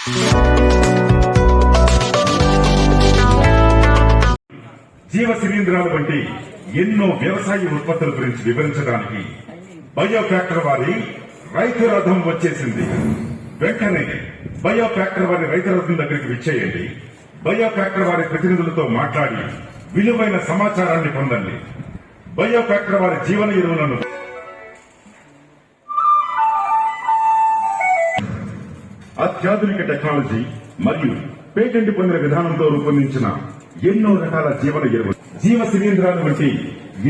జీవ శిలీంధ్రాల వంటి ఎన్నో వ్యవసాయ ఉత్పత్తుల గురించి వివరించడానికి బయోఫ్యాక్టర్ వారి రైతు రథం వచ్చేసింది. వెంటనే బయోఫ్యాక్టర్ వారి రైతు రథం దగ్గరికి విచ్చేయండి. బయోఫ్యాక్టర్ వారి ప్రతినిధులతో మాట్లాడి విలువైన సమాచారాన్ని పొందండి. బయోఫ్యాక్టర్ వారి జీవన ఎరువులను అత్యాధునిక టెక్నాలజీ మరియు పేటెంట్ పొందిన విధానంతో రూపొందించిన ఎన్నో రకాల జీవన ఎరువులు, జీవ శిలీంధ్రాల వంటి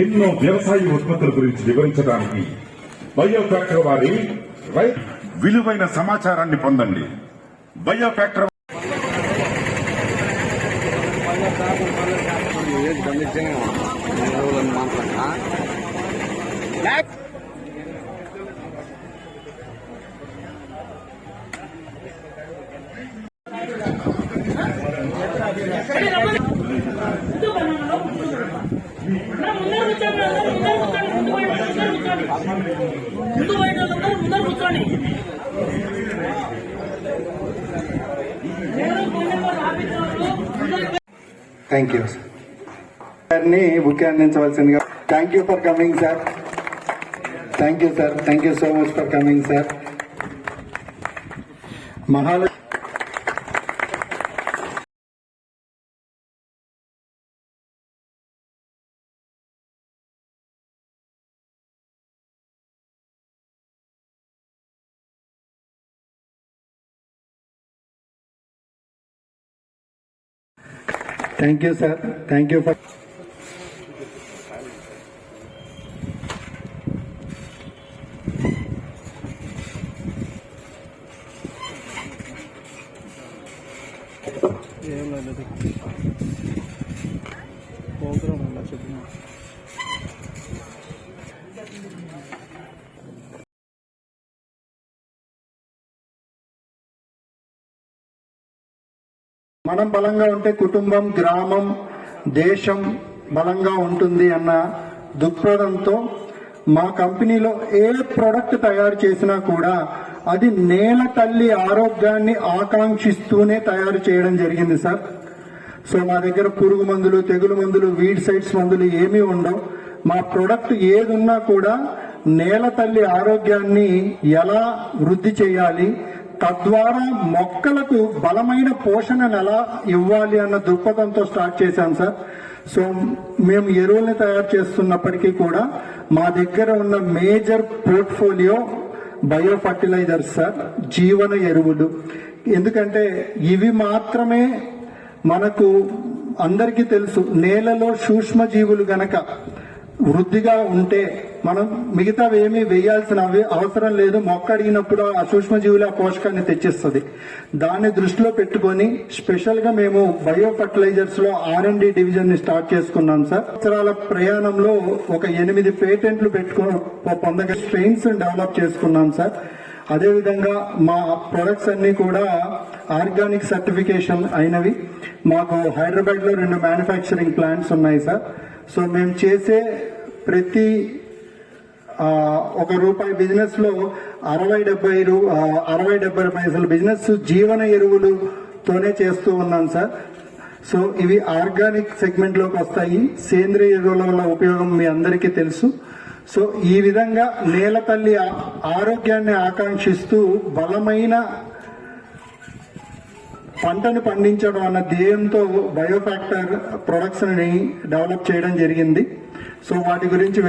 ఎన్నో వ్యవసాయ ఉత్పత్తుల గురించి వివరించడానికి బయోఫ్యాక్టర్ వారి విలువైన సమాచారాన్ని పొందండి. Biofactor thank you sir. Book అందించవలసిందిగా. Thank you for coming sir. Thank you sir. Thank you so much for coming sir. Mahalakshmi thank you sir. Thank you for మనం బలంగా ఉంటే కుటుంబం, గ్రామం, దేశం బలంగా ఉంటుంది అన్న దృక్పథంతో మా కంపెనీలో ఏ ప్రొడక్ట్ తయారు చేసినా కూడా అది నేల తల్లి ఆరోగ్యాన్ని ఆకాంక్షిస్తూనే తయారు చేయడం జరిగింది సార్. సో మా దగ్గర పురుగు మందులు, తెగులు మందులు, వీడ్ సైడ్స్ మందులు ఏమీ ఉండవు. మా ప్రొడక్ట్ ఏది ఉన్నా కూడా నేల తల్లి ఆరోగ్యాన్ని ఎలా వృద్ధి చేయాలి, తద్వారా మొక్కలకు బలమైన పోషణను ఎలా ఇవ్వాలి అన్న దృక్పథంతో స్టార్ట్ చేశాం సార్. సో మేము ఎరువుల్ని తయారు చేస్తున్నప్పటికీ కూడా మా దగ్గర ఉన్న major portfolio bio fertilisers sir, జీవన ఎరువులు. ఎందుకంటే ఇవి మాత్రమే మనకు అందరికీ తెలుసు, నేలలో సూక్ష్మజీవులు గనక వృద్ధిగా ఉంటే మనం మిగతావి ఏమీ వేయాల్సిన అవసరం లేదు. మొక్క అడిగినప్పుడు ఆ సూక్ష్మజీవులు ఆ పోషకాన్ని తెచ్చిస్తుంది. దాన్ని దృష్టిలో పెట్టుకొని స్పెషల్ గా మేము బయో ఫర్టిలైజర్స్ లో R&D డివిజన్ ని స్టార్ట్ చేసుకున్నాం సార్. సంవత్సరాల ప్రయాణంలో ఒక 8 పేటెంట్లు పొందగా స్ట్రెయిన్స్ డెవలప్ చేసుకున్నాం సార్. అదేవిధంగా మా ప్రొడక్ట్స్ అన్ని కూడా ఆర్గానిక్ సర్టిఫికేషన్ అయినవి. మాకు హైదరాబాద్ లో 2 మ్యానుఫ్యాక్చరింగ్ ప్లాంట్స్ ఉన్నాయి సార్. సో మేము చేసే ప్రతి ₹1 బిజినెస్ లో 60-70 పైసలు బిజినెస్ జీవన ఎరువులతోనే చేస్తూ ఉన్నాం సార్. సో ఇవి ఆర్గానిక్ సెగ్మెంట్ లోకి వస్తాయి. సేంద్రియ ఎరువుల వల్ల ఉపయోగం మీ అందరికీ తెలుసు. సో ఈ విధంగా నేల తల్లి ఆరోగ్యాన్ని ఆకాంక్షిస్తూ బలమైన పంటను పండించడం అన్న ధ్యేయంతో బయోఫ్యాక్టర్ ప్రొడక్ట్స్ ని డెవలప్ చేయడం జరిగింది. సో వాటి గురించి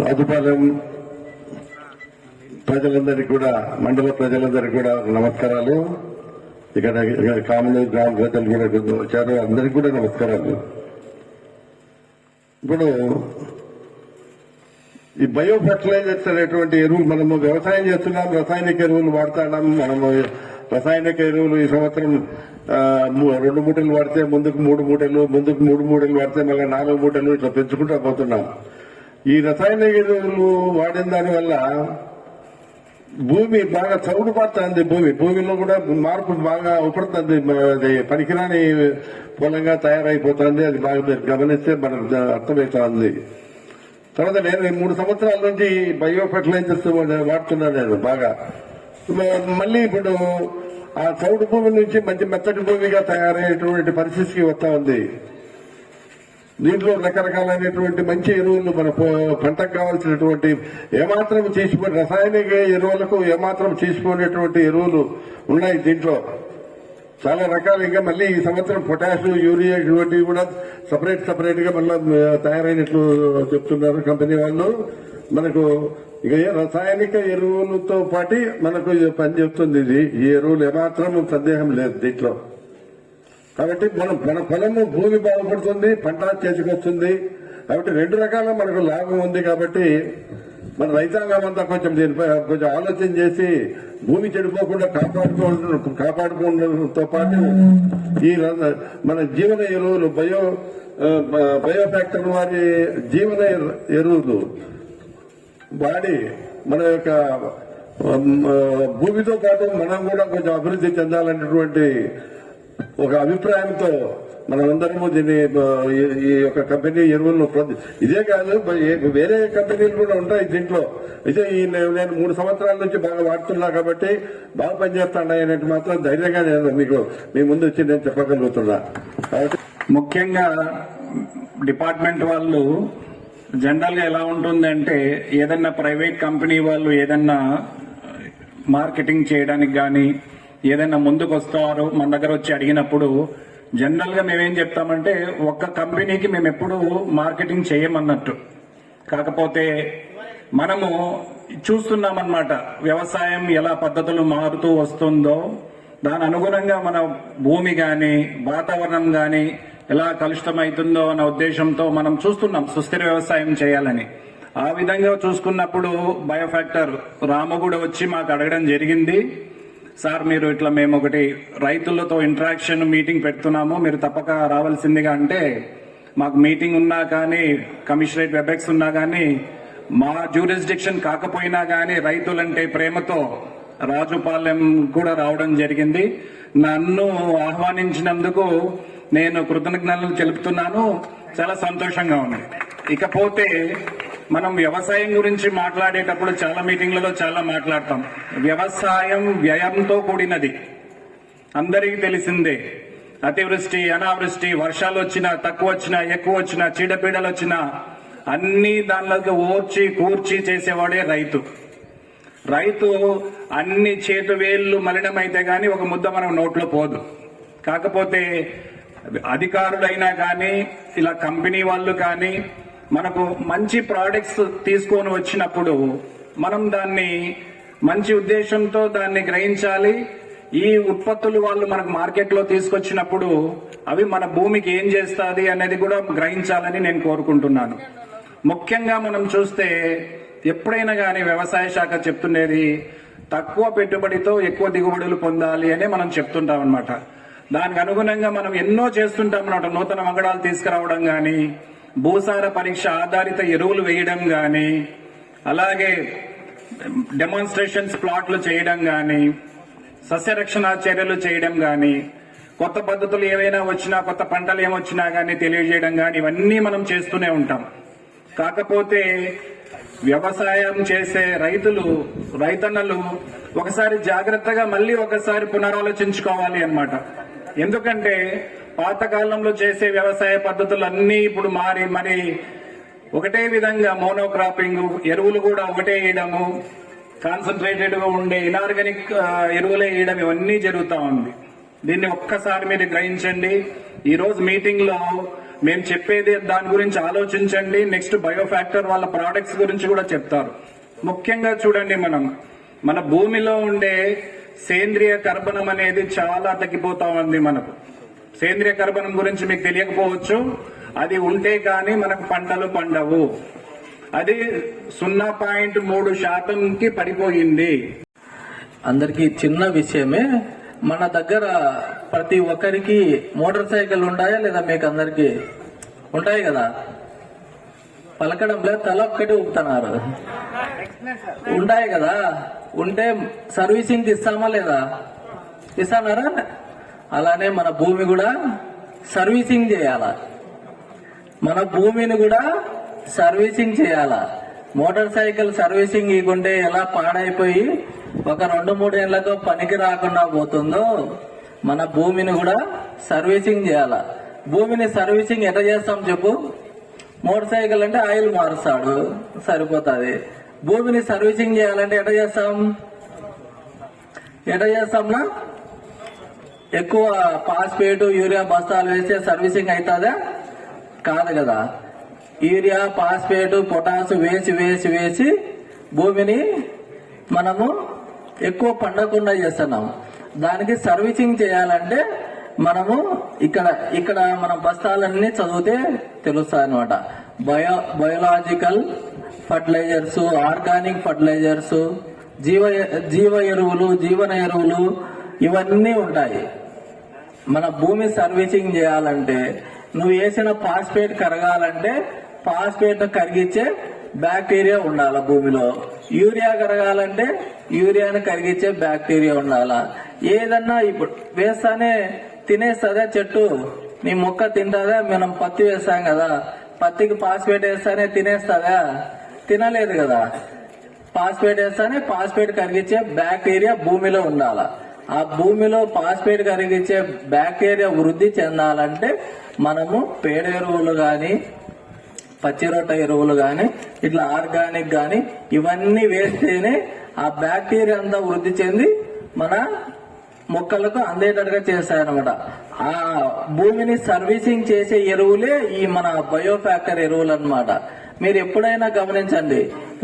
రాజుపాలెం ప్రజలందరికీ కూడా, మండల ప్రజలందరికీ కూడా నమస్కారాలు. ఇక్కడ కామన్ గ్రామ ప్రజలు కూడా వచ్చారు, అందరికీ కూడా నమస్కారాలు. ఇప్పుడు ఈ బయో ఫర్టిలైజర్స్ అనేటువంటి ఎరువులు మనము వ్యవసాయం చేస్తున్నాం, రసాయనిక ఎరువులు వాడుతున్నాం. మనము రసాయనిక ఎరువులు ఈ సంవత్సరం 2 మూటలు వాడితే ముందుకు 3 మూటలు, ముందుకు 3 మూటలు వాడితే మళ్ళీ 4 మూటలు, ఇట్లా పెంచుకుంటూ పోతున్నాం. ఈ రసాయనిక ఎరువులు వాడిన దానివల్ల భూమి బాగా చౌడు పడుతుంది. భూమిలో కూడా మార్పు బాగా ఉపడుతుంది. పనికిరాని పొలంగా తయారైపోతుంది. అది బాగా మీరు గమనిస్తే మనకు అర్థమవుతుంది. తర్వాత నేను 3 సంవత్సరాల నుంచి బయో ఫర్టిలైజర్స్ వాడుతున్నాను నేను బాగా. మళ్ళీ ఇప్పుడు ఆ చౌడు భూమి నుంచి మంచి మెత్తటి భూమిగా తయారయ్యేటువంటి పరిస్థితికి వస్తా ఉంది. దీంట్లో రకరకాలైనటువంటి మంచి ఎరువులు మన పంటకు కావాల్సినటువంటి ఏమాత్రం చేసిపోయి రసాయనిక ఎరువులకు ఏమాత్రం చేసిపోయినటువంటి ఎరువులు ఉన్నాయి దీంట్లో చాలా రకాలు. ఇంకా మళ్ళీ ఈ సంవత్సరం పొటాష్, యూరియా ఇటువంటివి కూడా సపరేట్ గా మళ్ళీ తయారైనట్లు చెప్తున్నారు కంపెనీ వాళ్ళు. మనకు ఇక రసాయనిక ఎరువులతో పాటు మనకు పనిచేస్తుంది ఇది. ఈ ఎరువులు ఏమాత్రం సందేహం లేదు దీంట్లో. కాబట్టి మన పొలము భూమి బాగుపడుతుంది, పంట చేతికొస్తుంది. కాబట్టి రెండు రకాల మనకు లాభం ఉంది. కాబట్టి మన రైతాంగం అంతా కొంచెం దీనిపై కొంచెం ఆలోచన చేసి భూమి చెడిపోకుండా కాపాడుకోవడంతో పాటు ఈ మన జీవన ఎరువులు బయో ఫ్యాక్టరీ వారి జీవన ఎరువులు వాడి మన యొక్క భూమితో పాటు మనం కూడా కొంచెం అభివృద్ధి చెందాలనేటువంటి ఒక అభిప్రాయంతో మనమందరము దీన్ని ఈ యొక్క కంపెనీ ఎరువులను ఇదే కాదు వేరే కంపెనీలు కూడా ఉంటాయి దీంట్లో. అయితే నేను 3 సంవత్సరాల నుంచి బాగా వాడుతున్నా కాబట్టి బాగా పనిచేస్తున్నాయి అనేది మాత్రం ధైర్యంగా నేను మీకు మీ ముందు వచ్చి నేను చెప్పగలుగుతున్నా. కాబట్టి ముఖ్యంగా డిపార్ట్మెంట్ వాళ్ళు జనరల్ గా ఎలా ఉంటుందంటే ఏదన్నా ప్రైవేట్ కంపెనీ వాళ్ళు ఏదన్నా మార్కెటింగ్ చేయడానికి కానీ ఏదైనా ముందుకు వస్తారో మన దగ్గర వచ్చి అడిగినప్పుడు జనరల్ గా మేమేం చెప్తామంటే ఒక్క కంపెనీకి మేము ఎప్పుడు మార్కెటింగ్ చేయమన్నట్టు. కాకపోతే మనము చూస్తున్నామన్నమాట వ్యవసాయం ఎలా పద్ధతులు మారుతూ వస్తుందో దాని అనుగుణంగా మన భూమి గాని వాతావరణం గాని ఎలా కలుషితమవుతుందో అన్న ఉద్దేశంతో మనం చూస్తున్నాం సుస్థిర వ్యవసాయం చేయాలని. ఆ విధంగా చూసుకున్నప్పుడు బయోఫ్యాక్టర్ రాము కూడా వచ్చి మాకు అడగడం జరిగింది. సార్ మీరు ఇట్లా మేము ఒకటి రైతులతో ఇంటరాక్షన్ మీటింగ్ పెడుతున్నాము, మీరు తప్పక రావాల్సిందిగా అంటే మాకు మీటింగ్ ఉన్నా కానీ కమిషనరేట్ వెబెక్స్ ఉన్నా కానీ మా జ్యూరిస్డిక్షన్ కాకపోయినా కానీ రైతులంటే ప్రేమతో రాజుపాలెం కూడా రావడం జరిగింది. నన్ను ఆహ్వానించినందుకు నేను కృతజ్ఞతలు తెలుపుతున్నాను. చాలా సంతోషంగా ఉంది. ఇకపోతే మనం వ్యవసాయం గురించి మాట్లాడేటప్పుడు చాలా మీటింగ్లలో చాలా మాట్లాడతాం. వ్యవసాయం వ్యయంతో కూడినది, అందరికీ తెలిసిందే. అతివృష్టి, అనావృష్టి, వర్షాలు వచ్చినా తక్కువ వచ్చినా ఎక్కువ వచ్చినా చీడపీడలు వచ్చినా అన్ని దానిలోకి ఓర్చి కూర్చి చేసేవాడే రైతు. రైతు అన్ని చేతు వేళ్లు మలినమైతే గాని ఒక ముద్ద మనం నోట్లో పోదు. కాకపోతే అధికారులైనా కానీ ఇలా కంపెనీ వాళ్ళు కానీ మనకు మంచి ప్రోడక్ట్స్ తీసుకొని వచ్చినప్పుడు మనం దాన్ని మంచి ఉద్దేశంతో దాన్ని గ్రహించాలి. ఈ ఉత్పత్తులు వాళ్ళు మనకు మార్కెట్లో తీసుకొచ్చినప్పుడు అవి మన భూమికి ఏం చేస్తుంది అనేది కూడా గ్రహించాలని నేను కోరుకుంటున్నాను. ముఖ్యంగా మనం చూస్తే ఎప్పుడైనా కానీ వ్యవసాయ శాఖ చెప్తుండేది తక్కువ పెట్టుబడితో ఎక్కువ దిగుబడులు పొందాలి అని మనం చెప్తుంటాం అన్నమాట. దానికి అనుగుణంగా మనం ఎన్నో చేస్తుంటాం అన్నమాట. నూతన వంగడాలు తీసుకురావడం కానీ, భూసార పరీక్ష ఆధారిత ఎరువులు వేయడం కానీ, అలాగే డెమాన్స్ట్రేషన్స్ ప్లాట్లు చేయడం కానీ, సస్యరక్షణ చర్యలు చేయడం కానీ, కొత్త పద్ధతులు ఏవైనా వచ్చినా కొత్త పంటలు ఏమొచ్చినా కానీ తెలియజేయడం కానీ ఇవన్నీ మనం చేస్తూనే ఉంటాం. కాకపోతే వ్యవసాయం చేసే రైతన్నలు ఒకసారి జాగ్రత్తగా మళ్ళీ ఒకసారి పునరాలోచించుకోవాలి అన్నమాట. ఎందుకంటే పాతకాలంలో చేసే వ్యవసాయ పద్ధతులు అన్నీ ఇప్పుడు మరి ఒకటే విధంగా మోనోక్రాపింగ్, ఎరువులు కూడా ఒకటే వేయడము, కాన్సన్ట్రేటెడ్ గా ఉండే ఇనార్గానిక్ ఎరువులే వేయడం ఇవన్నీ జరుగుతూ ఉంది. దీన్ని ఒక్కసారి మీరు గ్రహించండి. ఈ రోజు మీటింగ్ లో మేము చెప్పేది దాని గురించి ఆలోచించండి. నెక్స్ట్ బయోఫ్యాక్టర్ వాళ్ళ ప్రోడక్ట్స్ గురించి కూడా చెప్తారు. ముఖ్యంగా చూడండి, మన భూమిలో ఉండే సేంద్రియ కర్బనం అనేది చాలా తగ్గిపోతా ఉంది. మనకు సేంద్రియ కర్బనం గురించి మీకు తెలియకపోవచ్చు. అది ఉంటే కానీ మనకు పంటలు పండవు. అది 0.3% పడిపోయింది. అందరికీ చిన్న విషయమే. మన దగ్గర ప్రతి ఒక్కరికి మోటార్ సైకిల్ ఉంటాయా లేదా? మీకు అందరికి ఉంటాయి కదా. పలకడం లేదు, తల ఒక్కటి ఊపుతున్నారు. ఉంటాయి కదా. ఉంటే సర్వీసింగ్ ఇస్తామా లేదా? ఇస్తానారా? అలానే మన భూమి కూడా సర్వీసింగ్ చేయాల. మన భూమిని కూడా సర్వీసింగ్ చేయాల. మోటార్ సైకిల్ సర్వీసింగ్ ఇవ్వకుంటే ఎలా పాడైపోయి ఒక 2-3 ఏళ్లకు పనికి రాకుండా పోతుందో మన భూమిని కూడా సర్వీసింగ్ చేయాల. భూమిని సర్వీసింగ్ ఎట్లా చేస్తాం చెప్పు? మోటార్ సైకిల్ అంటే ఆయిల్ మారుస్తాడు, సరిపోతుంది. భూమిని సర్వీసింగ్ చేయాలంటే ఎట్లా చేస్తాంనా? ఎక్కువ పాస్పేట్ యూరియా బస్తాలు వేస్తే సర్వీసింగ్ అవుతుందా? కాదు కదా. యూరియా పాస్పేట్ పొటాసు వేసి భూమిని మనము ఎక్కువ పండకుండా చేస్తున్నాం. దానికి సర్వీసింగ్ చేయాలంటే మనము ఇక్కడ మన బస్తాలన్నీ చదివితే తెలుస్తాయి అనమాట. బయోలాజికల్ ఫర్టిలైజర్స్, ఆర్గానిక్ ఫర్టిలైజర్స్, జీవ ఎరువులు, జీవన ఎరువులు ఇవన్నీ ఉంటాయి. మన భూమి సర్వీసింగ్ చేయాలంటే నువ్వు వేసిన పాస్పేట్ కరగాలంటే పాస్పేట్ కరిగించే బ్యాక్టీరియా ఉండాల భూమిలో. యూరియా కరగాలంటే యూరియాని కరిగించే బ్యాక్టీరియా ఉండాల. ఏదన్నా ఇప్పుడు వేస్తానే తినేస్తుందా చెట్టు? నీ మొక్క తింటుందా? మనం పత్తి వేస్తాం కదా, పత్తికి పాస్పేట్ వేస్తానే తినేస్తుందా? తినలేదు కదా. పాస్పేట్ వేస్తానే పాస్పేట్ కరిగించే బ్యాక్టీరియా భూమిలో ఉండాల. ఆ భూమిలో పాస్పేట్ కరిగించే బ్యాక్టీరియా వృద్ధి చెందాలంటే మనము పేడ ఎరువులు గాని, పచ్చిరొట్ట ఎరువులు గాని, ఇట్లా ఆర్గానిక్ గాని ఇవన్నీ వేస్తేనే ఆ బ్యాక్టీరియా అంతా వృద్ధి చెంది మన మొక్కలకు అందేటట్టుగా చేస్తాయన్నమాట. ఆ భూమిని సర్వీసింగ్ చేసే ఎరువులే ఈ మన బయోఫ్యాక్టర్ ఎరువులు అన్నమాట. మీరు ఎప్పుడైనా గమనించండి,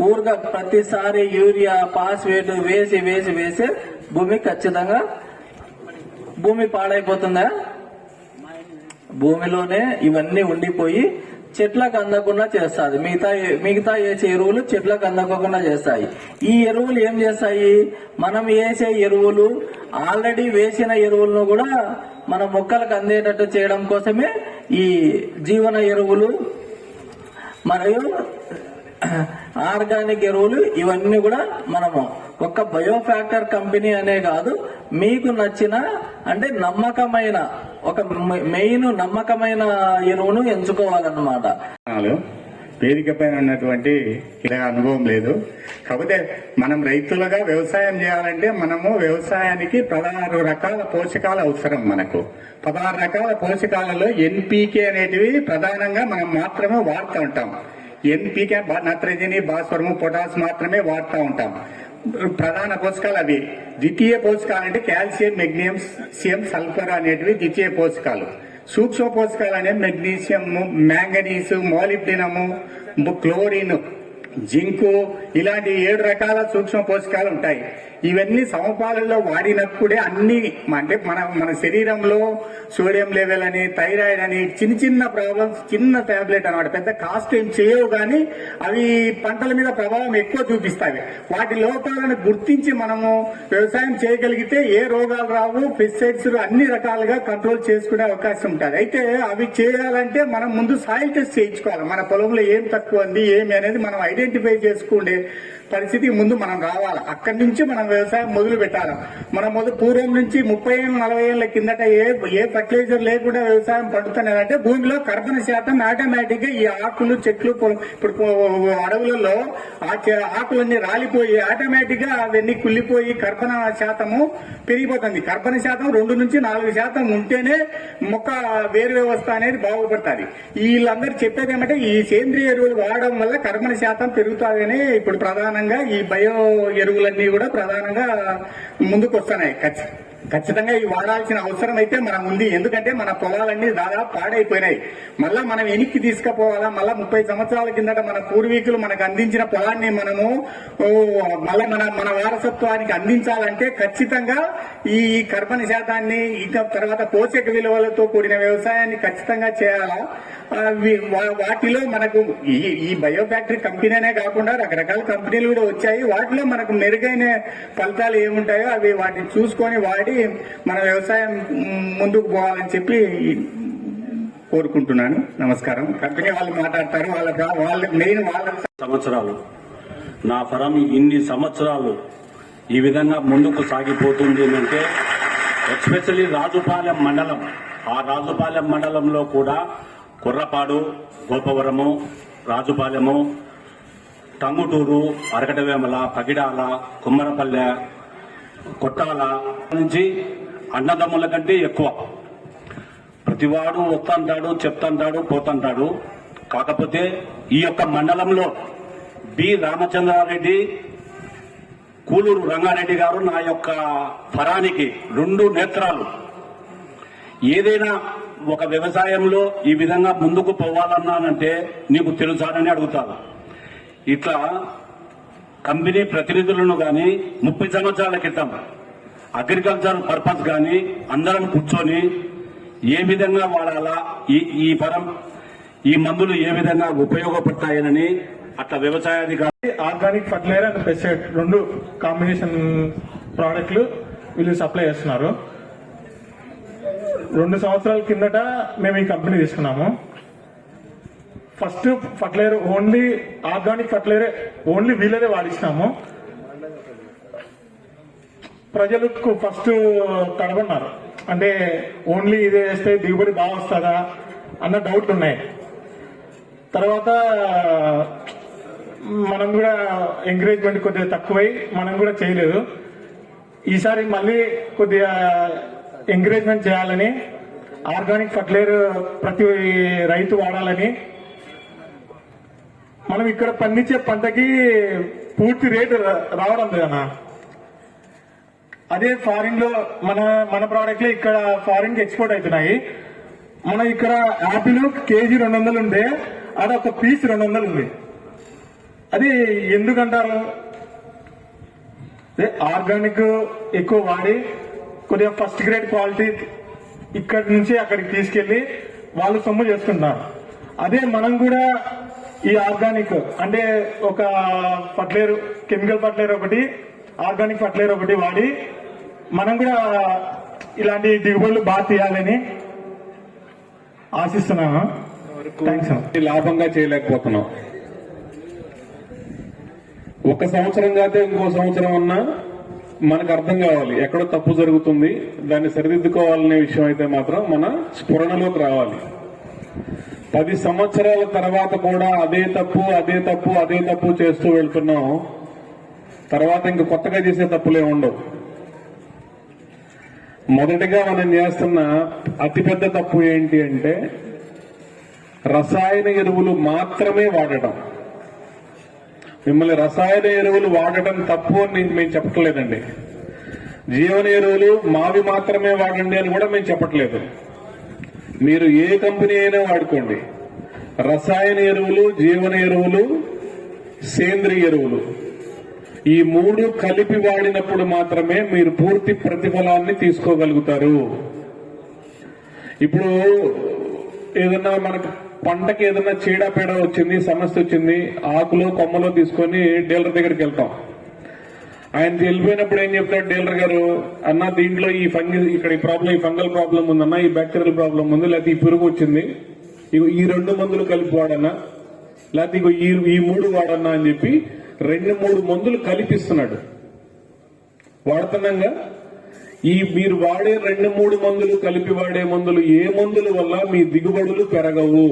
ఊరుగా ప్రతిసారి యూరియా పాస్పేట్ వేసి భూమి ఖచ్చితంగా భూమి పాడైపోతుందా? భూమిలోనే ఇవన్నీ ఉండిపోయి చెట్లకు అందకుండా చేస్తాది. మిగతా వేసే ఎరువులు చెట్లకు అందకుండా చేస్తాయి. ఈ ఎరువులు ఏం చేస్తాయి? మనం వేసే ఎరువులు ఆల్రెడీ వేసిన ఎరువులను కూడా మన మొక్కలకు అందేటట్టు చేయడం కోసమే ఈ జీవన ఎరువులు మరియు ఆర్గానిక్ ఎరువులు ఇవన్నీ కూడా మనము ఒక్క బయోఫ్యాక్టర్ కంపెనీ అనే కాదు, మీకు నచ్చిన అంటే నమ్మకమైన ఒక మెయిన్ నమ్మకమైన ఎరువును ఎంచుకోవాలన్నమాట. వేదిక పైన ఉన్నటువంటి ఇలా అనుభవం లేదు. కాకపోతే మనం రైతులుగా వ్యవసాయం చేయాలంటే మనము వ్యవసాయానికి 16 రకాల పోషకాలు అవసరం. మనకు 16 రకాల పోషకాలలో ఎన్పీకే అనేటివి ప్రధానంగా మనం మాత్రమే వాడుతూ ఉంటాం. ఎన్పీకే నత్రజని, భాస్వరము, పొటాస్ మాత్రమే వాడుతూ ఉంటాం. ప్రధాన పోషకాలు అవి. ద్వితీయ పోషకాలు అంటే కాల్షియం, మెగ్నీషియం, సల్ఫర్ అనేటివి ద్వితీయ పోషకాలు. సూక్ష్మ పోషకాలు అనేవి మెగ్నీషియం, మ్యాంగనీసు, మాలిబ్డినము, క్లోరిన్, జింకు ఇలాంటి 7 రకాల సూక్ష్మ పోషకాలు ఉంటాయి. ఇవన్నీ సమపాలలో వాడినప్పుడే అన్ని అంటే మన శరీరంలో సోడియం లెవెల్ అని, థైరాయిడ్ అని చిన్న ప్రాబ్లమ్స్, చిన్న టాబ్లెట్ అన్నమాట, పెద్ద కాస్ట్ ఏం చేయవు, కానీ అవి పంటల మీద ప్రభావం ఎక్కువ చూపిస్తాయి. వాటి లోపాలను గుర్తించి మనము వ్యవసాయం చేయగలిగితే ఏ రోగాలు రావు, పెస్టిసైడ్స్ అన్ని రకాలుగా కంట్రోల్ చేసుకునే అవకాశం ఉంటుంది. అయితే అవి చేయాలంటే మనం ముందు సాయిల్ టెస్ట్ చేయించుకోవాలి. మన పొలంలో ఏం తక్కువ ఉంది ఏమి అనేది మనం ఐడెంటిఫై చేసుకునే పరిస్థితి ముందు మనం రావాలి. అక్కడి నుంచి మనం వ్యవసాయం మొదలు పెట్టాలి. మనం పూర్వం నుంచి 30-40 ఏళ్ల కిందట ఏ ఫర్టిలైజర్ లేకుండా వ్యవసాయం పండుతున్నదంటే భూమిలో కర్బన శాతం ఆటోమేటిక్ గా ఈ ఆకులు, చెట్లు, ఇప్పుడు అడవులలో ఆకులన్నీ రాలిపోయి ఆటోమేటిక్ గా అవన్నీ కుళ్ళిపోయి కర్బన శాతము పెరిగిపోతుంది. కర్బన శాతం 2-4% ఉంటేనే మొక్క వేరు వ్యవస్థ అనేది బాగుపడుతుంది. వీళ్ళందరూ చెప్పేది ఏమంటే ఈ సేంద్రియ ఎరువులు వాడడం వల్ల కర్బన శాతం పెరుగుతుందని ఇప్పుడు ప్రధానంగా ఈ బయో ఎరువులన్నీ కూడా ప్రధానంగా ముందుకు వస్తున్నాయి. ఖచ్చితంగా ఇవి వాడాల్సిన అవసరం అయితే మనం ఉంది. ఎందుకంటే మన పొలాలన్నీ దాదాపు పాడైపోయినాయి. మళ్ళా మనం వెనక్కి తీసుకుపోవాలా? మళ్ళా 30 సంవత్సరాల కిందట మన పూర్వీకులు మనకు అందించిన పొలాన్ని మనము మళ్ళా మన వారసత్వానికి అందించాలంటే ఖచ్చితంగా ఈ కర్బన శాతాన్ని, ఇంకా తర్వాత పోషక విలువలతో కూడిన వ్యవసాయాన్ని ఖచ్చితంగా చేయాలా. వాటిలో మనకు ఈ బయోఫ్యాక్టరీ కంపెనీనే కాకుండా రకరకాల కంపెనీలు కూడా వచ్చాయి. వాటిలో మనకు మెరుగైన ఫలితాలు ఏముంటాయో అవి వాటిని చూసుకొని వాడి మన వ్యవసాయం ముందుకు పోవాలని చెప్పి కోరుకుంటున్నాను. నమస్కారం. కంపెనీ వాళ్ళు మాట్లాడతారు. వాళ్ళ మెయిన్ సంవత్సరాలు నా ఫరం ఇన్ని సంవత్సరాలు ఈ విధంగా ముందుకు సాగిపోతుంది అంటే ఎస్పెషల్లీ రాజుపాలెం మండలం, ఆ రాజుపాలెం మండలంలో కూడా కుర్రపాడు, గోపవరము, రాజుపాలెము, టంగుటూరు, అరకటవేమల, పగిడాల, కుమ్మరపల్లె, కొట్టాల నుంచి అన్నదమ్ముల కంటే ఎక్కువ. ప్రతివాడు వస్తుంటాడు, చెప్తుంటాడు, పోతుంటాడు. కాకపోతే ఈ యొక్క మండలంలో బి రామచంద్రారెడ్డి, కూలూరు రంగారెడ్డి గారు నా యొక్క ఫరానికి 2 నేత్రాలు. ఏదైనా ఒక వ్యవసాయంలో ఈ విధంగా ముందుకు పోవాలన్నానంటే నీకు తెలుసానని అడుగుతాను. ఇట్లా కంపెనీ ప్రతినిధులను కానీ 30 సంవత్సరాల క్రితం అగ్రికల్చర్ పర్పస్ కానీ అందరం కూర్చొని ఏ విధంగా వాడాలా, ఈ మందులు ఏ విధంగా ఉపయోగపడతాయని అట్లా వ్యవసాయాధికారి organic fertilizer and pesticide 2 combination ప్రోడక్ట్లు వీళ్ళు సప్లై చేస్తున్నారు. 2 సంవత్సరాల కిందట మేము ఈ కంపెనీ తీసుకున్నాము. First fertilizer only organic fertilizer only వీళ్ళదే వాడిస్తున్నాము. ప్రజలకు ఫస్ట్ కడగొన్నారు, అంటే ఓన్లీ ఇదే వేస్తే దిగుబడి బాగా వస్తుందా అన్న డౌట్లు ఉన్నాయి. తర్వాత మనం కూడా ఎంకరేజ్మెంట్ కొద్దిగా తక్కువై మనం కూడా చేయలేదు. ఈసారి మళ్ళీ కొద్దిగా ఎంకరేజ్మెంట్ చేయాలని, ఆర్గానిక్ ఫర్టిలైజర్ ప్రతి రైతు వాడాలని, మనం ఇక్కడ పండించే పంటకి పూర్తి రేటు రావడం లేదన్నా. అదే ఫారిన్ లో మన ప్రోడక్ట్లే ఇక్కడ ఫారిన్ కి ఎక్స్పోర్ట్ అవుతున్నాయి. మన ఇక్కడ యాపిల్ కేజీ 200 ఉంటే ఆడ ఒక పీస్ 200 ఉంది. అది ఎందుకంటారు? ఆర్గానిక్ ఎక్కువ వాడి కొద్దిగా ఫస్ట్ గ్రేడ్ క్వాలిటీ ఇక్కడి నుంచి అక్కడికి తీసుకెళ్లి వాళ్ళు సొమ్ము చేసుకుంటున్నారు. అదే మనం కూడా ఈ ఆర్గానిక్ అంటే ఒక ఫర్టిలైజర్, కెమికల్ ఫర్టిలైజర్ ఒకటి, ఆర్గానిక్ ఫర్టిలైజర్ ఒకటి వాడి మనం కూడా ఇలాంటి దిగుబడులు బాగా తీయాలని ఆశిస్తున్నాను. థ్యాంక్స్. లాభంగా చేయలేకపోతున్నాం. ఒక సంవత్సరం కాతే ఇంకో సంవత్సరం అన్నా మనకు అర్థం కావాలి ఎక్కడో తప్పు జరుగుతుంది, దాన్ని సరిదిద్దుకోవాలనే విషయం అయితే మాత్రం మన స్ఫురణలోకి రావాలి. 10 సంవత్సరాల తర్వాత కూడా అదే తప్పు చేస్తూ వెళ్తున్నాం. తర్వాత ఇంక కొత్తగా చేసే తప్పులే ఉండవు. మొదటిగా మనం చేస్తున్న అతిపెద్ద తప్పు ఏంటి అంటే రసాయన ఎరువులు మాత్రమే వాడటం. మిమ్మల్ని రసాయన ఎరువులు వాడటం తప్పు అని మేము చెప్పట్లేదండి. జీవన ఎరువులు మావి మాత్రమే వాడండి అని కూడా మేము చెప్పట్లేదు. మీరు ఏ కంపెనీ అయినా వాడుకోండి. రసాయన ఎరువులు, జీవన ఎరువులు, సేంద్రియ ఎరువులు ఈ 3 కలిపి వాడినప్పుడు మాత్రమే మీరు పూర్తి ప్రతిఫలాన్ని తీసుకోగలుగుతారు. ఇప్పుడు ఏదన్నా మనకు పంటకి ఏదన్నా చీడపేడ వచ్చింది, సమస్య వచ్చింది, ఆకులో కొమ్మలో తీసుకొని డీలర్ దగ్గరికి వెళ్తాం. ఆయన వెళ్ళిపోయినప్పుడు ఏం చెప్తాడు డీలర్ గారు, అన్న దీంట్లో ఈ ఇక్కడ ఈ ప్రాబ్లం, ఈ ఫంగల్ ప్రాబ్లం ఉందన్నా, ఈ బ్యాక్టీరియల్ ప్రాబ్లం ఉంది, లేకపోతే ఈ పురుగు వచ్చింది, ఈ 2 మందులు కలిపి వాడన్నా, లేకపోతే ఈ 3 వాడన్నా అని చెప్పి 2-3 మందులు కలిపిస్తున్నాడు. వాడుతున్నాగా మీరు వాడే 2-3 మందులు కలిపి వాడే మందులు ఏ మందుల వల్ల మీ దిగుబడులు పెరగవు,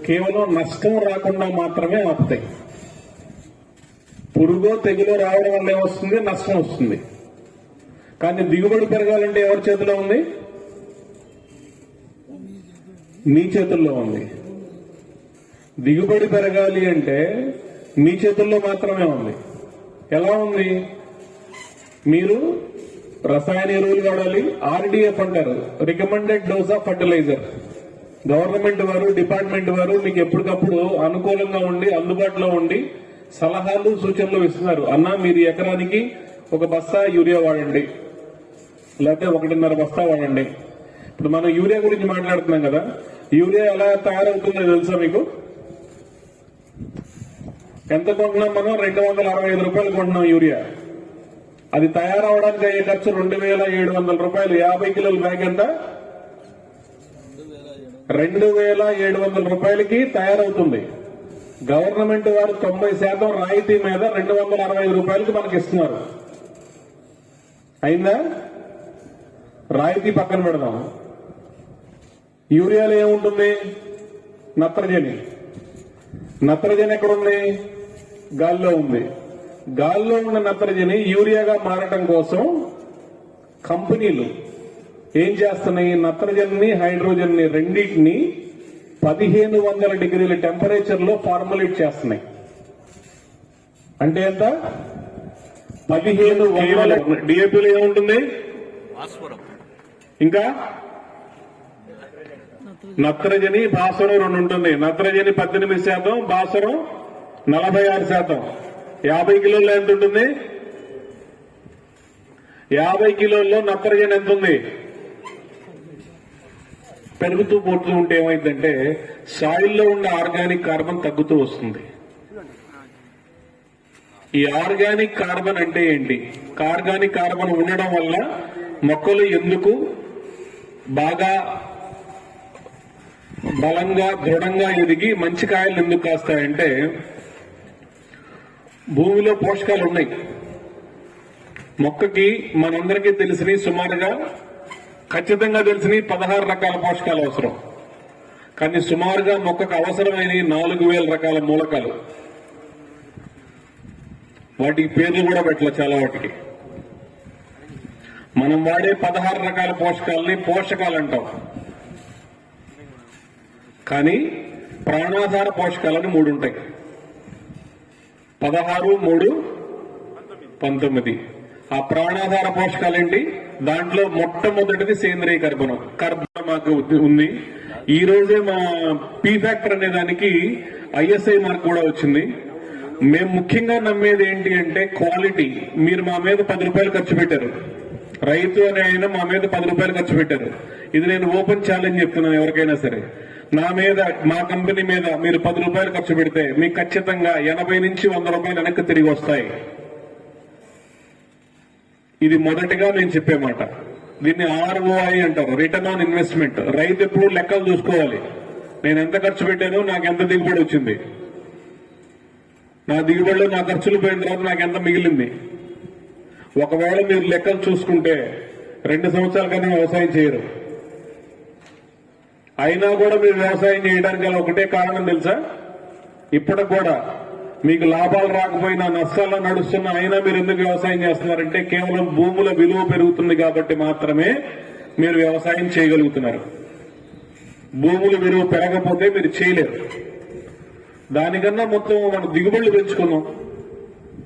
కేవలం నష్టం రాకుండా మాత్రమే ఆపుతాయి. పురుగో తెగులో రావడం వల్ల ఏమొస్తుంది? నష్టం వస్తుంది. కానీ దిగుబడి పెరగాలంటే ఎవరి చేతిలో ఉంది? మీ చేతుల్లో ఉంది. దిగుబడి పెరగాలి అంటే మీ చేతుల్లో మాత్రమే ఉంది. ఎలా ఉంది? మీరు రసాయన ఎరువులు వాడాలి. ఆర్డీఎఫ్ అంటారు, recommended dose of fertiliser. Government వారు, డిపార్ట్మెంట్ వారు మీకు ఎప్పటికప్పుడు అనుకూలంగా ఉండి అందుబాటులో ఉండి సలహాలు సూచనలు ఇస్తున్నారు. అన్నా మీరు ఎకరానికి 1 బస్తా యూరియా వాడండి, లేకపోతే 1.5 బస్తా వాడండి. ఇప్పుడు మనం యూరియా గురించి మాట్లాడుతున్నాం కదా, యూరియా ఎలా తయారవుతుందో తెలుసా మీకు? ఎంత కొంటున్నాం మనం? 265 రూపాయలు కొంటున్నాం యూరియా. అది తయారవడానికి అయ్యే ఖర్చు 2700 రూపాయలు. 50 కిలోల బ్యాగ్ ఎంత? 2700 రూపాయలకి తయారవుతుంది. గవర్నమెంట్ వారు 90% రాయితీ మీద 265 రూపాయలకి మనకి ఇస్తున్నారు. అయిందా? రాయితీ పక్కన పెడదాం. యూరియాలో ఏముంటుంది? నత్రజని. నత్రజని ఎక్కడుంది? గాల్లో ఉంది. గాల్లో ఉన్న నత్రజని యూరియాగా మారటం కోసం కంపెనీలు ఏం చేస్తున్నాయి, నత్రజనిని హైడ్రోజన్ని రెండింటిని 1500 డిగ్రీల టెంపరేచర్ లో ఫార్ములేట్ చేస్తున్నాయి. అంటే ఎంత? 1500. డిఏపీలో ఏముంటుంది? ఇంకా నత్రజని, భాస్వరం 2 ఉంటుంది. నత్రజని 18%, భాస్వరం 46%. 50 కిలోల్లో ఎంత ఉంటుంది? 50 కిలోల్లో నత్రజని ఎంత ఉంది? పెరుగుతూ పోతూ ఉంటే ఏమైందంటే సాయిల్లో ఉన్న ఆర్గానిక్ కార్బన్ తగ్గుతూ వస్తుంది. ఈ ఆర్గానిక్ కార్బన్ అంటే ఏంటి? ఆర్గానిక్ కార్బన్ ఉండడం వల్ల మొక్కలు ఎందుకు బాగా బలంగా దృఢంగా ఎదిగి మంచి కాయలు ఎందుకు కాస్తాయంటే, భూమిలో పోషకాలు ఉన్నాయి. మొక్కకి మనందరికీ తెలిసిన సుమారుగా ఖచ్చితంగా తెలిసిన 16 రకాల పోషకాలు అవసరం. కానీ సుమారుగా మొక్కకు అవసరమైన 4000 రకాల మూలకాలు. వాటికి పేర్లు కూడా పెట్టలే చాలా వాటికి. మనం వాడే 16 రకాల పోషకాలని పోషకాలు అంటాం. కానీ ప్రాణాధార పోషకాలని 3 ఉంటాయి. 16, 3, 19. ఆ ప్రాణాధార పోషకాలేంటి? దాంట్లో మొట్టమొదటిది సేంద్రియ కర్బనం. కర్బనం మాకు ఉంది. ఈ రోజే మా పీ ఫ్యాక్టర్ అనే దానికి ISI మార్క్ కూడా వచ్చింది. మేము ముఖ్యంగా నమ్మేది ఏంటి అంటే క్వాలిటీ. మీరు మా మీద 10 రూపాయలు ఖర్చు పెట్టారు, రైతు అనే ఆయన మా మీద 10 రూపాయలు ఖర్చు పెట్టారు. ఇది నేను ఓపెన్ ఛాలెంజ్ చెప్తున్నాను ఎవరికైనా సరే. నా మీద, మా కంపెనీ మీద మీరు 10 రూపాయలు ఖర్చు పెడితే మీకు ఖచ్చితంగా 80 నుంచి 100 రూపాయలు వెనక్కి తిరిగి వస్తాయి. ఇది మొదటిగా నేను చెప్పే మాట. దీన్ని ROI అంటారు, రిటర్న్ ఆన్ ఇన్వెస్ట్మెంట్. రైతు ఎప్పుడు లెక్కలు చూసుకోవాలి. నేను ఎంత ఖర్చు పెట్టాను, నాకు ఎంత దిగుబడి వచ్చింది, నా దిగుబడిలో నా ఖర్చులు పోయిన తర్వాత నాకు ఎంత మిగిలింది. ఒకవేళ మీరు లెక్కలు చూసుకుంటే 2 సంవత్సరాల కన్నా వ్యవసాయం చేయరు. అయినా కూడా మీరు వ్యవసాయం చేయడానికి గల ఒకటే కారణం తెలుసా? ఇప్పటికి కూడా మీకు లాభాలు రాకపోయినా నష్టాల్లో నడుస్తున్న అయినా మీరు ఎందుకు వ్యవసాయం చేస్తున్నారంటే కేవలం భూముల విలువ పెరుగుతుంది కాబట్టి మాత్రమే మీరు వ్యవసాయం చేయగలుగుతున్నారు. భూముల విలువ పెరగకపోతే మీరు చేయలేరు. దానికన్నా మొత్తం మన దిగుబడులు పెంచుకున్నాం.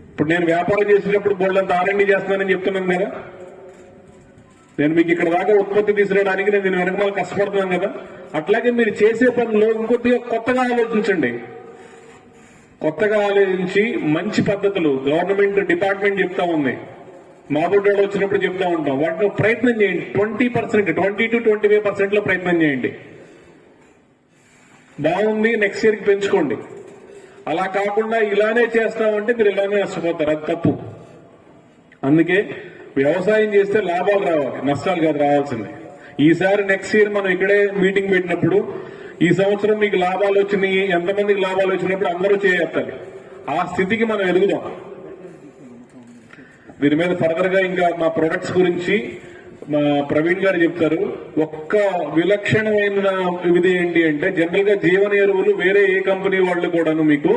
ఇప్పుడు నేను వ్యాపారం చేసేటప్పుడు బోల్డంత R&D చేస్తున్నానని చెప్తున్నాను కదా. నేను మీకు ఇక్కడ దాకా ఉత్పత్తి తీసుకురావడానికి నేను దీని వెనకమాల కష్టపడుతున్నాను కదా. అట్లాగే మీరు చేసే పనిలో ఇంకొద్దిగా కొత్తగా ఆలోచించండి. కొత్తగా ఆలోచించి మంచి పద్ధతులు గవర్నమెంట్ డిపార్ట్మెంట్ చెప్తా ఉంది, మాబోడ్డోళ్ళు వచ్చినప్పుడు చెప్తా ఉంటాం. వాటిలో ప్రయత్నం చేయండి. 20%, 20 to 25% లో ప్రయత్నం చేయండి. బాగుంది, నెక్స్ట్ ఇయర్కి పెంచుకోండి. అలా కాకుండా ఇలానే చేస్తామంటే మీరు ఇలానే నష్టపోతారు. అది తప్పు. అందుకే వ్యవసాయం చేస్తే లాభాలు రావాలి, నష్టాలు కాదు రావాల్సింది. ఈసారి నెక్స్ట్ ఇయర్ మనం ఇక్కడే మీటింగ్ పెట్టినప్పుడు ఈ సంవత్సరం మీకు లాభాలు వచ్చినాయి, ఎంతమందికి లాభాలు వచ్చినప్పుడు అందరూ చేయాలి. ఆ స్థితికి మనం ఎదుగుదాం. దీని మీద ఫర్దర్ గా ఇంకా మా ప్రొడక్ట్స్ గురించి మా ప్రవీణ్ గారు చెప్తారు. ఒక్క విలక్షణమైన ఇది ఏంటి అంటే జనరల్ గా జీవన ఎరువులు వేరే ఏ కంపెనీ వాళ్ళు కూడాను మీకు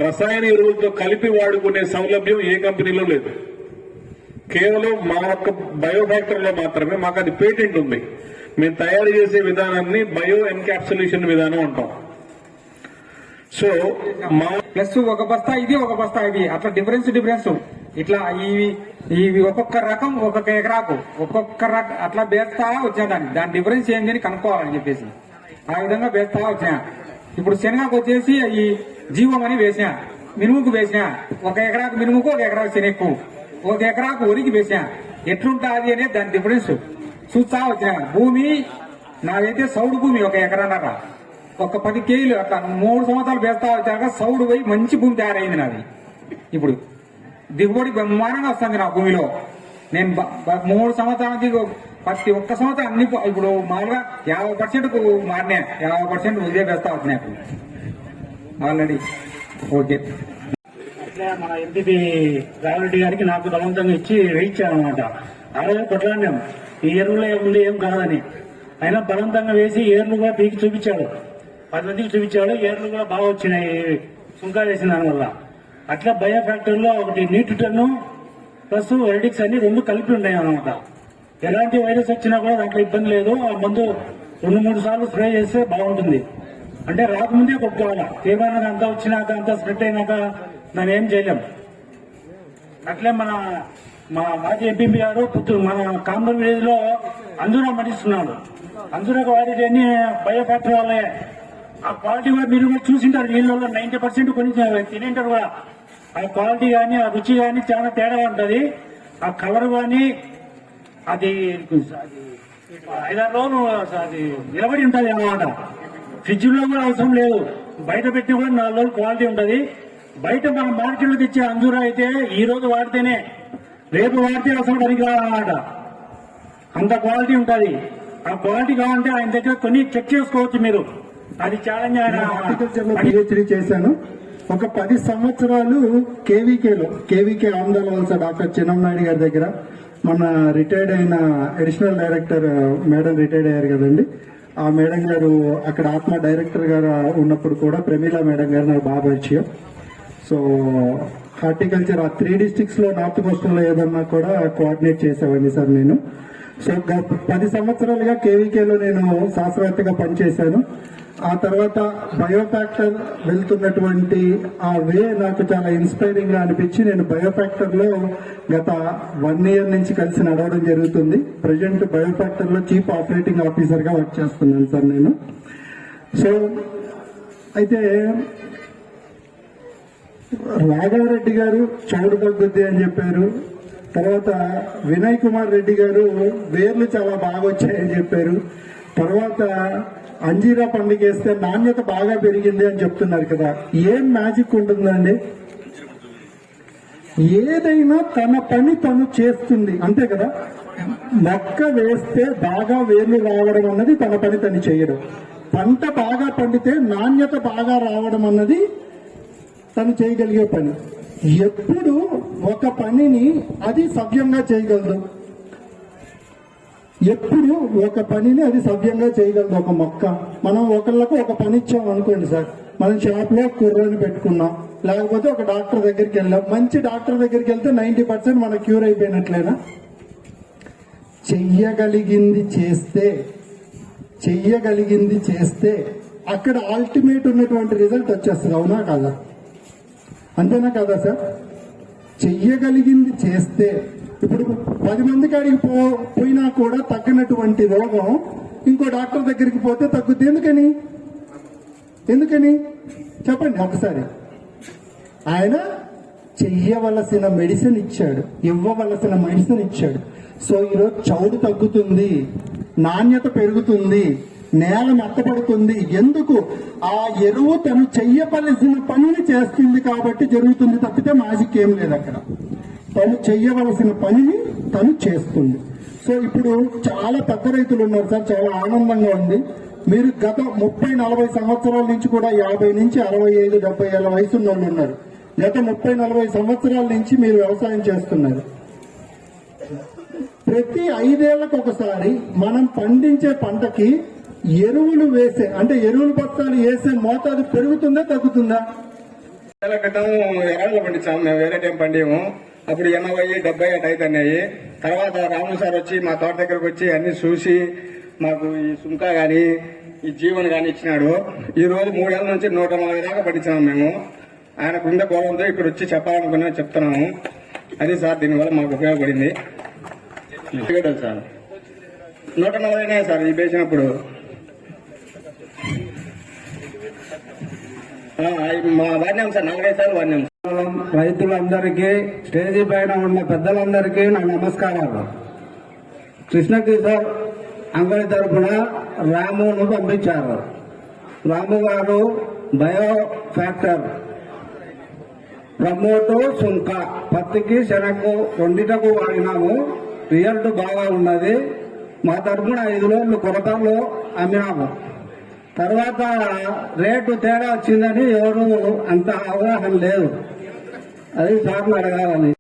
రసాయన ఎరువులతో కలిపి వాడుకునే సౌలభ్యం ఏ కంపెనీలో లేదు. కేవలం మా యొక్క బయోఫ్యాక్టర్ లో మాత్రమే మాకు అది పేటెంట్ ఉంది. మేము తయారు చేసే విధానాన్ని బయో ఎన్కాప్సులేషన్ విధానం అంటాం. సో మా ప్లస్ ఒక బస్తా ఇది, ఒక బస్తా ఇది, అట్లా డిఫరెన్స్ ఇట్లా ఇవి ఒక్కొక్క రకం ఒక్కొక్క ఎకరాకు ఒక్కొక్క రకం అట్లా వేస్తా వచ్చేదాన్ని. దాని డిఫరెన్స్ ఏంటి అని కనుక్కోవాలని చెప్పేసి ఆ విధంగా వేస్తా వచ్చినా. ఇప్పుడు శనగకు వచ్చేసి ఈ జీవం అని వేసినా, మినుముకు వేసినా, 1 ఎకరాకు మినుముకు 1 ఎకరాకు శనగకు 1 ఎకరాకు వరికి వేసినా. ఎట్లుంటాది అనేది దాని డిఫరెన్స్ చూస్తా వచ్చిన. భూమి నాదైతే సౌడు భూమి 1 ఎకరాన్నర, ఒక 10 కేజీలు అట్లా 3 సంవత్సరాలు వేస్తా వచ్చాక సౌడు పోయి మంచి భూమి తయారైంది నాది. ఇప్పుడు దిగుబడి బ్రహ్మాండంగా వస్తుంది నా భూమిలో. నేను 3 సంవత్సరాలకి ప్రతి ఒక్క సంవత్సరం అన్ని ఇప్పుడు మామూలుగా 50% మారినా, 50% ఇదే వేస్తా వచ్చినాయి ఆల్రెడీ. ఓకే, అట్లా మన ఎంపీ రావిరెడ్డి గారికి నాకు బలవంతంగా ఇచ్చి వేయించామన్నమాట. ఆ రోజు కొట్లాడినాం ఈ ఎరువులో ఏముంది ఏం కాదని. అయినా బలవంతంగా వేసి ఏర్లు కూడా పీకి చూపించాడు, 10 మందికి చూపించాడు. ఏర్లు కూడా బాగా వచ్చినాయి సుంకా వేసిన దానివల్ల. అట్లా బయో ఫ్యాక్టరీలో ఒకటి న్యూట్రిటన్ ప్లస్ ఎరిడిక్స్ అన్ని 2 కలిపి ఉన్నాయి అన్నమాట. ఎలాంటి వైరస్ వచ్చినా కూడా దాంట్లో ఇబ్బంది లేదు. ఆ మందు 2-3 సార్లు స్ప్రే చేస్తే బాగుంటుంది. అంటే రాకముందే కొట్టుకోవాలా. తీవ్రంగా అంతా వచ్చినాక అంతా స్ప్రెడ్ అయినాక దాన్ని ఏం చేయలేం. అట్లే మా మాజీ ఎంపీ గారు పుత్తూరు మన కాంబర్ విలేజ్ లో అందరూ మడిస్తున్నాడు. అందరూ వాడేది బయో ఫ్యాక్టరీ వాళ్ళే. ఆ క్వాలిటీ కూడా మీరు కూడా చూసింటారు. నీళ్ళలో 90% కొని తినేంటారు కూడా. ఆ క్వాలిటీ కానీ ఆ రుచి కానీ చాలా తేడా ఉంటుంది. ఆ కలర్ కానీ అది 5-6 రోజులు అది నిలబడి ఉంటుంది అన్నమాట. ఫ్రిడ్జ్ లో కూడా అవసరం లేదు. బయట పెట్టిన కూడా 4 రోజులు క్వాలిటీ ఉంటుంది. బయట మన మార్కెట్ లో తెచ్చే అంజూరా అయితే ఈ రోజు వాడితేనే రేపు వాడితే అసలు పనికి రాదన్నమాట. అంత క్వాలిటీ ఉంటుంది. ఆ క్వాలిటీ కావాలంటే ఆయన దగ్గర కొన్ని చెక్ చేసుకోవచ్చు మీరు. అది ఛాలెంజ్. హార్టికల్చర్ లో పిహెచ్డీ చేశాను. ఒక 10 సంవత్సరాలు కేవీకే ఆంధ్ర వలస డాక్టర్ చిన్నంనాయుడు గారి దగ్గర మన రిటైర్డ్ అయిన అడిషనల్ డైరెక్టర్ మేడం రిటైర్డ్ అయ్యారు కదండి. ఆ మేడం గారు అక్కడ ఆత్మ డైరెక్టర్ గారు ఉన్నప్పుడు కూడా ప్రమీలా మేడం గారు నాకు బాగా పరిచయం. సో హార్టికల్చర్ ఆ 3 డిస్ట్రిక్ట్స్ లో నార్త్ కోస్టల్ లో ఏదన్నా కూడా కోఆర్డినేట్ చేసేవాడిని సార్ నేను. సో 10 సంవత్సరాలుగా కేవీకేలో నేను శాస్త్రవేత్తగా పనిచేశాను. ఆ తర్వాత బయోఫ్యాక్టర్ వెళ్తున్నటువంటి ఆ వే నాకు చాలా ఇన్స్పైరింగ్ గా అనిపించి నేను బయోఫ్యాక్టర్ లో గత 1 year నుంచి కలిసి నడవడం జరుగుతుంది. ప్రజెంట్ బయోఫ్యాక్టర్ లో చీఫ్ ఆపరేటింగ్ ఆఫీసర్ గా వర్క్ చేస్తున్నాను సార్ నేను. సో అయితే రాఘవరెడ్డి గారు చౌడు తగ్గుద్ది అని చెప్పారు. తర్వాత వినయ్ కుమార్ రెడ్డి గారు వేర్లు చాలా బాగా వచ్చాయని చెప్పారు. తర్వాత అంజీరా పండుగ వేస్తే నాణ్యత బాగా పెరిగింది అని చెప్తున్నారు కదా. ఏం మ్యాజిక్ ఉంటుందండి? ఏదైనా తన పని తను చేస్తుంది అంతే కదా. మొక్క వేస్తే బాగా వేర్లు రావడం అన్నది తన పని తను చేయడం. పంట బాగా పండితే నాణ్యత బాగా రావడం అన్నది తను చేయగలిగే పని. ఎప్పుడు ఒక పనిని అది సవ్యంగా చేయగలదు. ఎప్పుడు ఒక పనిని అది సవ్యంగా చేయగలదు. ఒక మొక్క మనం ఒకళ్ళకు ఒక పని ఇచ్చాం అనుకోండి సార్. మనం షాప్లో కుర్రని పెట్టుకున్నాం, లేకపోతే ఒక డాక్టర్ దగ్గరికి వెళ్ళాం. మంచి డాక్టర్ దగ్గరికి వెళ్తే 90% మన క్యూర్ అయిపోయినట్లేనా? చెయ్యగలిగింది చేస్తే అక్కడ అల్టిమేట్ ఉన్నటువంటి రిజల్ట్ వచ్చేస్తుంది. అవునా కాదా? అంతేనా కదా సార్? చెయ్యగలిగింది చేస్తే ఇప్పుడు 10 మంది కాడికి పోయినా కూడా తగ్గినటువంటి రోగం ఇంకో డాక్టర్ దగ్గరికి పోతే తగ్గుద్ది. ఎందుకని చెప్పండి ఒకసారి. ఆయన చెయ్యవలసిన మెడిసిన్ ఇచ్చాడు, ఇవ్వవలసిన మెడిసిన్ ఇచ్చాడు. సో ఈరోజు చౌడు తగ్గుతుంది, నాణ్యత పెరుగుతుంది, నేల మెత్తపడుతుంది. ఎందుకు? ఆ ఎరువు తను చెయ్యవలసిన పనిని చేస్తుంది కాబట్టి జరుగుతుంది తప్పితే మ్యాజిక్ ఏం లేదు అక్కడ. తను చెయ్యవలసిన పనిని తను చేస్తుంది. సో ఇప్పుడు చాలా పెద్ద రైతులు ఉన్నారు సార్. చాలా ఆనందంగా ఉంది. మీరు గత 30-40 సంవత్సరాల నుంచి కూడా 50 నుంచి 65-70 ఏళ్ల వయసు ఉన్న వాళ్ళు ఉన్నారు. గత 30-40 సంవత్సరాల నుంచి మీరు వ్యవసాయం చేస్తున్నారు. ప్రతి 5 ఏళ్లకు ఒకసారి మనం పండించే పంటకి ఎరువులు వేసే అంటే ఎరువులు బస్తాలు వేసే మోతాదు పెరుగుతుందా తగ్గుతుందా? క్రితం ఎరాళ్ళు పండించాము మేము. వేరే టైం పండిము. అప్పుడు 80-70 అటు అవుతున్నాయి. తర్వాత రాము సార్ వచ్చి మా తోట దగ్గరకు వచ్చి అన్ని చూసి మాకు ఈ సుంకా గాని ఈ జీవన్ గాని ఇచ్చినాడు. ఈ రోజు 3 ఏళ్ల నుంచి 140 దాకా పండించాము మేము. ఆయనకు ఉండే గౌరవంతో ఇక్కడ వచ్చి చెప్పాలనుకున్నా చెప్తున్నాము. అది సార్ దీనివల్ల మాకు ఉపయోగపడింది సార్. 140 సార్ ఈ వేసినప్పుడు. మా వాడినాం సార్ 4-5 సార్లు వాడినాం. రైతులందరికీ, స్టేజీ పైన ఉన్న పెద్దలందరికీ నా నమస్కారాలు. కృష్ణకిషోర్ అంగడి తరఫున రామును పంపించారు. రాము గారు బయో ఫ్యాక్టర్ ప్రమోటు సుంక పత్తికి శనగకు రెండిటకు వాడినాము. రిజల్ట్ బాగా ఉన్నది. మా తరఫున 5 రోజులు కొరతలో అమ్మినాము. తర్వాత రేటు తేడా వచ్చిందని ఎవరు అంత అవగాహన లేదు. అది సార్లు అడగాలని.